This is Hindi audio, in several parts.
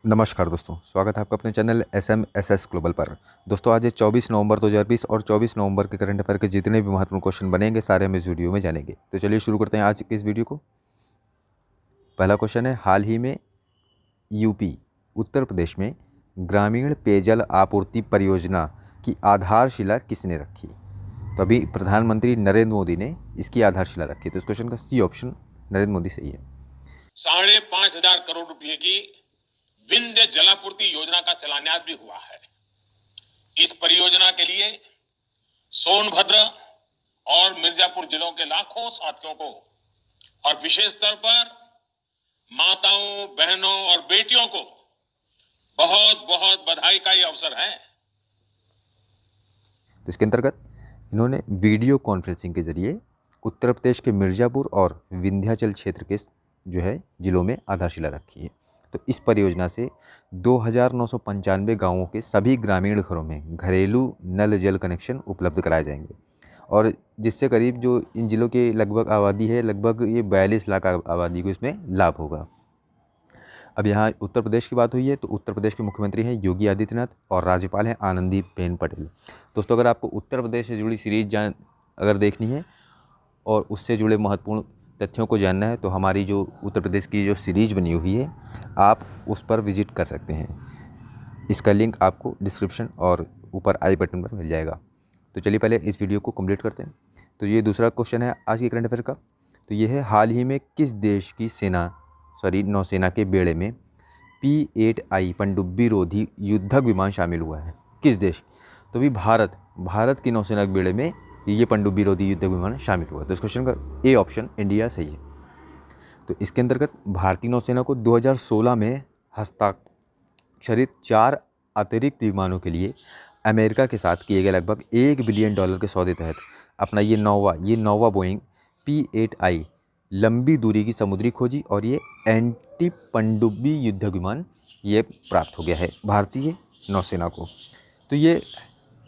नमस्कार दोस्तों, स्वागत है आपका अपने चैनल SMSS ग्लोबल पर। दोस्तों आज 24 नवंबर 2020 और 24 नवंबर के करंट अफेयर के जितने भी महत्वपूर्ण क्वेश्चन बनेंगे सारे हम इस वीडियो में जानेंगे। तो चलिए शुरू करते हैं आज के इस वीडियो को। पहला क्वेश्चन है, हाल ही में यूपी उत्तर प्रदेश में ग्रामीण पेयजल आपूर्ति परियोजना की आधारशिला किसने रखी? तो अभी प्रधानमंत्री नरेंद्र मोदी ने इसकी आधारशिला रखी। तो इस क्वेश्चन का सी ऑप्शन नरेंद्र मोदी सही है। 5,500 करोड़ रुपए की विंध्य जलापूर्ति योजना का शिलान्यास भी हुआ है। इस परियोजना के लिए सोनभद्र और मिर्जापुर जिलों के लाखों साथियों को और विशेष तौर पर माताओं, बहनों और बेटियों को बहुत बहुत बधाई का ये अवसर है। तो इसके अंतर्गत इन्होंने वीडियो कॉन्फ्रेंसिंग के जरिए उत्तर प्रदेश के मिर्जापुर और विंध्याचल क्षेत्र के जो है जिलों में आधारशिला रखी है। तो इस परियोजना से 2,995 गांवों के सभी ग्रामीण घरों में घरेलू नल जल कनेक्शन उपलब्ध कराए जाएंगे और जिससे करीब जो इन जिलों के लगभग आबादी है, लगभग ये 42 लाख आबादी को इसमें लाभ होगा। अब यहाँ उत्तर प्रदेश की बात हुई है तो उत्तर प्रदेश के मुख्यमंत्री हैं योगी आदित्यनाथ और राज्यपाल हैं आनंदीबेन पटेल। दोस्तों अगर आपको उत्तर प्रदेश से जुड़ी सीरीज अगर देखनी है और उससे जुड़े महत्वपूर्ण तथ्यों को जानना है तो हमारी जो उत्तर प्रदेश की जो सीरीज बनी हुई है आप उस पर विजिट कर सकते हैं। इसका लिंक आपको डिस्क्रिप्शन और ऊपर आई बटन पर मिल जाएगा। तो चलिए पहले इस वीडियो को कंप्लीट करते हैं। तो ये दूसरा क्वेश्चन है आज के करंट अफेयर का। तो ये है, हाल ही में किस देश की नौसेना के बेड़े में P-8I पनडुब्बी रोधी युद्धक विमान शामिल हुआ है? किस देश? तो भी भारत की नौसेना के बेड़े में ये पनडुब्बी रोधी युद्धक विमान शामिल हुआ। तो इस क्वेश्चन का ए ऑप्शन इंडिया सही है। तो इसके अंतर्गत भारतीय नौसेना को 2016 में हस्ताक्षरित 4 अतिरिक्त विमानों के लिए अमेरिका के साथ किए गए लगभग $1 बिलियन के सौदे तहत अपना ये नौवा बोइंग P-8I लंबी दूरी की समुद्री खोजी और ये एंटी पनडुब्बी युद्धक विमान ये प्राप्त हो गया है भारतीय नौसेना को। तो ये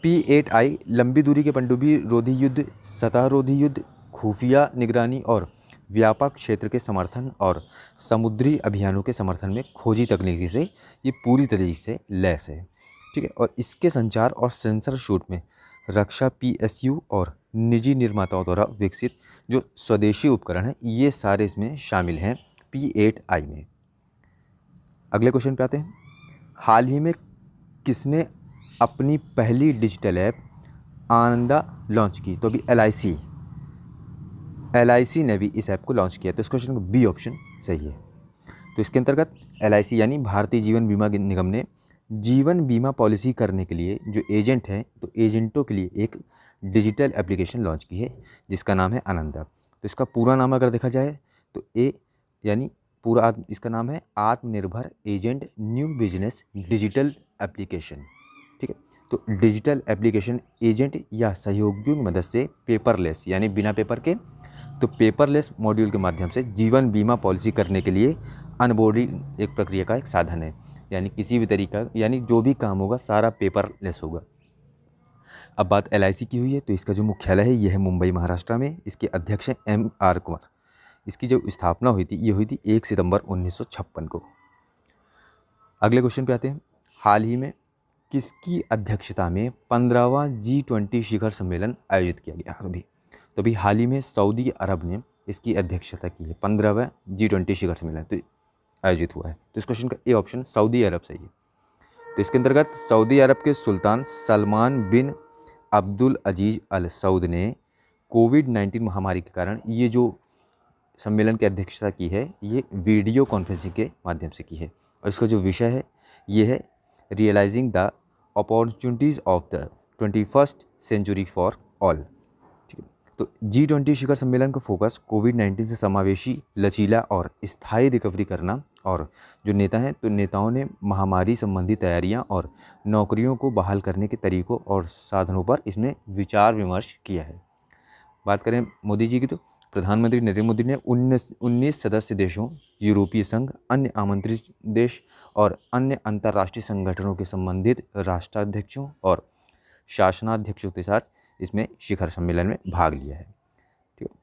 P-8I लंबी दूरी के पनडुब्बी रोधी युद्ध, सतह रोधी युद्ध, खुफिया निगरानी और व्यापक क्षेत्र के समर्थन और समुद्री अभियानों के समर्थन में खोजी तकनीकी से ये पूरी तरीके से लैस है। ठीक है, और इसके संचार और सेंसर शूट में रक्षा PSU और निजी निर्माताओं द्वारा विकसित जो स्वदेशी उपकरण हैं ये सारे इसमें शामिल हैं P-8I में। अगले क्वेश्चन पे आते हैं, हाल ही में किसने अपनी पहली डिजिटल ऐप आनंदा लॉन्च की? तो अभी LIC ने भी इस ऐप को लॉन्च किया। तो इस क्वेश्चन का बी ऑप्शन सही है। तो इसके अंतर्गत LIC यानी भारतीय जीवन बीमा निगम ने जीवन बीमा पॉलिसी करने के लिए जो एजेंट हैं तो एजेंटों के लिए एक डिजिटल एप्लीकेशन लॉन्च की है जिसका नाम है आनंदा। तो इसका पूरा नाम अगर देखा जाए तो इसका नाम है आत्मनिर्भर agent new business digital application. ठीक है, तो डिजिटल एप्लीकेशन एजेंट या सहयोगियों की मदद से पेपरलेस यानी बिना पेपर के तो पेपरलेस मॉड्यूल के माध्यम से जीवन बीमा पॉलिसी करने के लिए अनबोर्डिंग एक प्रक्रिया का एक साधन है। यानी किसी भी तरीका यानी जो भी काम होगा सारा पेपरलेस होगा। अब बात LIC की हुई है तो इसका जो मुख्यालय है यह है मुंबई महाराष्ट्र में। इसके अध्यक्ष हैं MR कुमार। इसकी जो स्थापना हुई थी 1 सितंबर 1956 को। अगले क्वेश्चन पे आते हैं, हाल ही में किसकी अध्यक्षता में 15वां G20 शिखर सम्मेलन आयोजित किया गया? तो अभी हाल ही में सऊदी अरब ने इसकी अध्यक्षता की है। 15वां G20 शिखर सम्मेलन तो आयोजित हुआ है। तो इस क्वेश्चन का ए ऑप्शन सऊदी अरब सही है। तो इसके अंतर्गत सऊदी अरब के सुल्तान सलमान बिन अब्दुल अजीज अल सऊद ने कोविड-19 महामारी के कारण ये जो सम्मेलन की अध्यक्षता की है ये वीडियो कॉन्फ्रेंसिंग के माध्यम से की है और इसका जो विषय है ये है realizing the opportunities of the 21st century for all. तो G20 शिखर सम्मेलन का फोकस कोविड-19 से समावेशी, लचीला और स्थायी रिकवरी करना और जो नेता हैं तो नेताओं ने महामारी संबंधी तैयारियां और नौकरियों को बहाल करने के तरीकों और साधनों पर इसमें विचार विमर्श किया है। बात करें मोदी जी की तो प्रधानमंत्री नरेंद्र मोदी ने 19 सदस्य देशों, यूरोपीय संघ, अन्य आमंत्रित देश और अन्य अंतर्राष्ट्रीय संगठनों के संबंधित राष्ट्राध्यक्षों और शासनाध्यक्षों के साथ इसमें शिखर सम्मेलन में भाग लिया है। ठीक है,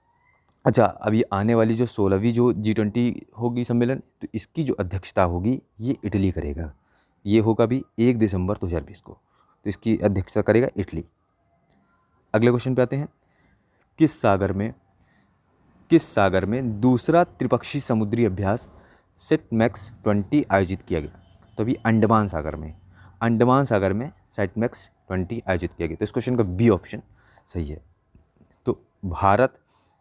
अच्छा, अभी आने वाली जो 16वीं जो G20 होगी सम्मेलन, तो इसकी जो अध्यक्षता होगी ये इटली करेगा। ये होगा भी 1 दिसंबर 2020 को, तो इसकी अध्यक्षता करेगा इटली। अगले क्वेश्चन पे आते हैं। किस सागर में दूसरा त्रिपक्षीय समुद्री अभ्यास सेटमैक्स 20 आयोजित किया गया? तो अभी अंडमान सागर में सेटमैक्स 20 आयोजित किया गया। तो इस क्वेश्चन का बी ऑप्शन सही है। तो भारत,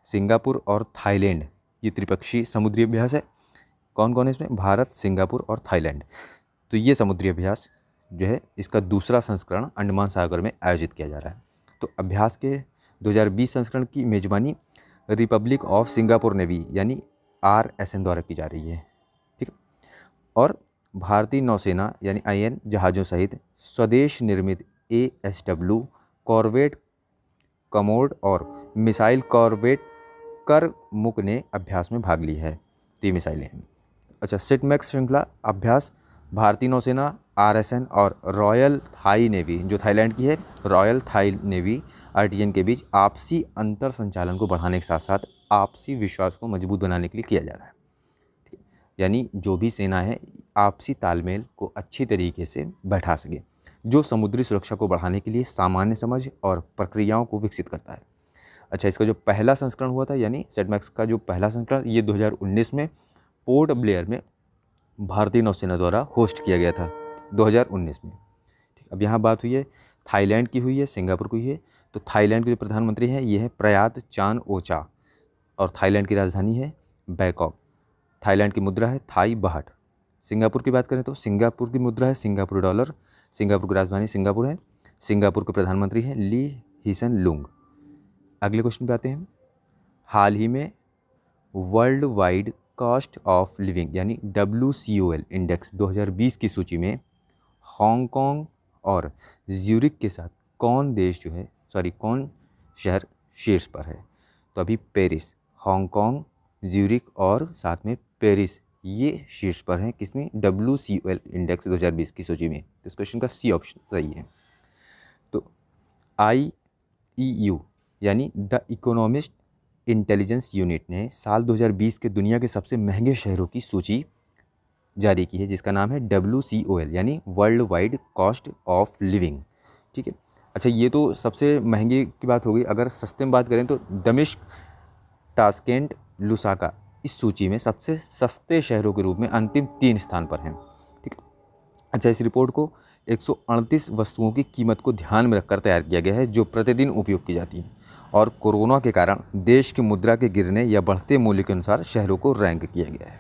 सिंगापुर और थाईलैंड ये त्रिपक्षीय समुद्री अभ्यास है। कौन कौन है इसमें? भारत, सिंगापुर और थाईलैंड। तो ये समुद्री अभ्यास जो है इसका दूसरा संस्करण अंडमान सागर में आयोजित किया जा रहा है। तो अभ्यास के 2020 संस्करण की मेजबानी रिपब्लिक ऑफ सिंगापुर नेवी यानी RSN द्वारा की जा रही है। ठीक है। और भारतीय नौसेना यानी IN जहाज़ों सहित स्वदेश निर्मित ASW कॉर्वेट कमोड और मिसाइल कॉर्वेट करमुक ने अभ्यास में भाग ली है। तो ये मिसाइलें हैं। अच्छा, सेटमैक्स श्रृंखला अभ्यास भारतीय नौसेना, RSN और रॉयल थाई नेवी जो थाईलैंड की है, रॉयल थाई नेवी RTN के बीच आपसी अंतर संचालन को बढ़ाने के साथ साथ आपसी विश्वास को मजबूत बनाने के लिए किया जा रहा है। ठीक है। यानी जो भी सेना है आपसी तालमेल को अच्छी तरीके से बैठा सके, जो समुद्री सुरक्षा को बढ़ाने के लिए सामान्य समझ और प्रक्रियाओं को विकसित करता है। अच्छा, इसका जो पहला संस्करण हुआ था यानी सेटमैक्स का जो पहला संस्करण ये 2019 में पोर्ट ब्लेयर में भारतीय नौसेना द्वारा होस्ट किया गया था 2019 में। ठीक, अब यहाँ बात हुई है थाईलैंड की, हुई है सिंगापुर की हुई है। तो थाईलैंड के जो प्रधानमंत्री हैं ये है प्रयात चान ओचा और थाईलैंड की राजधानी है बैंकॉक। थाईलैंड की मुद्रा है थाई बाहट। सिंगापुर की बात करें तो सिंगापुर की मुद्रा है सिंगापुर डॉलर। सिंगापुर की राजधानी सिंगापुर है। सिंगापुर के प्रधानमंत्री हैं ली हिसन लुंग। अगले क्वेश्चन पे आते हैं। हाल ही में world wide cost of living यानी WCOL इंडेक्स 2020 की सूची में हांगकांग और ज्यूरिक के साथ कौन शहर शीर्ष पर है? तो अभी पेरिस, हांगकांग, ज्यूरिक और साथ में पेरिस ये शीर्ष पर हैं किसमें? WCOL इंडेक्स 2020 की सूची में। तो इस क्वेश्चन का सी ऑप्शन सही है। तो IEU यानी द इकोनॉमिस्ट इंटेलिजेंस यूनिट ने साल 2020 के दुनिया के सबसे महंगे शहरों की सूची जारी की है जिसका नाम है WCOL यानी world wide cost of living. ठीक है। अच्छा, ये तो सबसे महंगे की बात हो गई। अगर सस्ते में बात करें तो दमिश्क, ताशकेंट, लुसाका इस सूची में सबसे सस्ते शहरों के रूप में अंतिम 3 स्थान पर हैं। ठीक है। अच्छा, इस रिपोर्ट को 138 वस्तुओं की कीमत को ध्यान में रखकर तैयार किया गया है जो प्रतिदिन उपयोग की जाती हैं और कोरोना के कारण देश की मुद्रा के गिरने या बढ़ते मूल्य के अनुसार शहरों को रैंक किया गया है।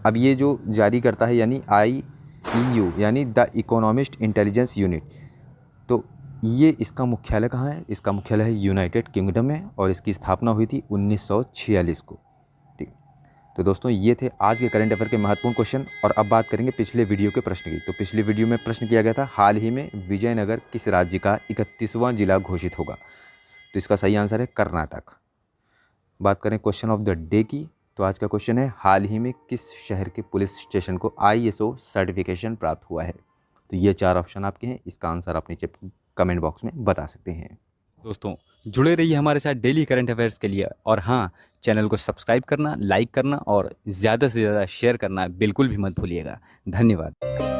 अब ये जो जारी करता है यानी IEU यानी द इकोनॉमिस्ट इंटेलिजेंस यूनिट, तो ये इसका मुख्यालय कहाँ है? इसका मुख्यालय है यूनाइटेड किंगडम में और इसकी स्थापना हुई थी 1946 को। ठीक। तो दोस्तों ये थे आज के करंट अफेयर के महत्वपूर्ण क्वेश्चन। और अब बात करेंगे पिछले वीडियो के प्रश्न की। तो पिछले वीडियो में प्रश्न किया गया था हाल ही में विजयनगर किस राज्य का 31वां जिला घोषित होगा? तो इसका सही आंसर है कर्नाटक। बात करें क्वेश्चन ऑफ द डे की, तो आज का क्वेश्चन है हाल ही में किस शहर के पुलिस स्टेशन को ISO सर्टिफिकेशन प्राप्त हुआ है? तो ये 4 ऑप्शन आपके हैं। इसका आंसर आप नीचे कमेंट बॉक्स में बता सकते हैं। दोस्तों जुड़े रहिए हमारे साथ डेली करंट अफेयर्स के लिए। और हाँ, चैनल को सब्सक्राइब करना, लाइक करना और ज़्यादा से ज़्यादा शेयर करना बिल्कुल भी मत भूलिएगा। धन्यवाद।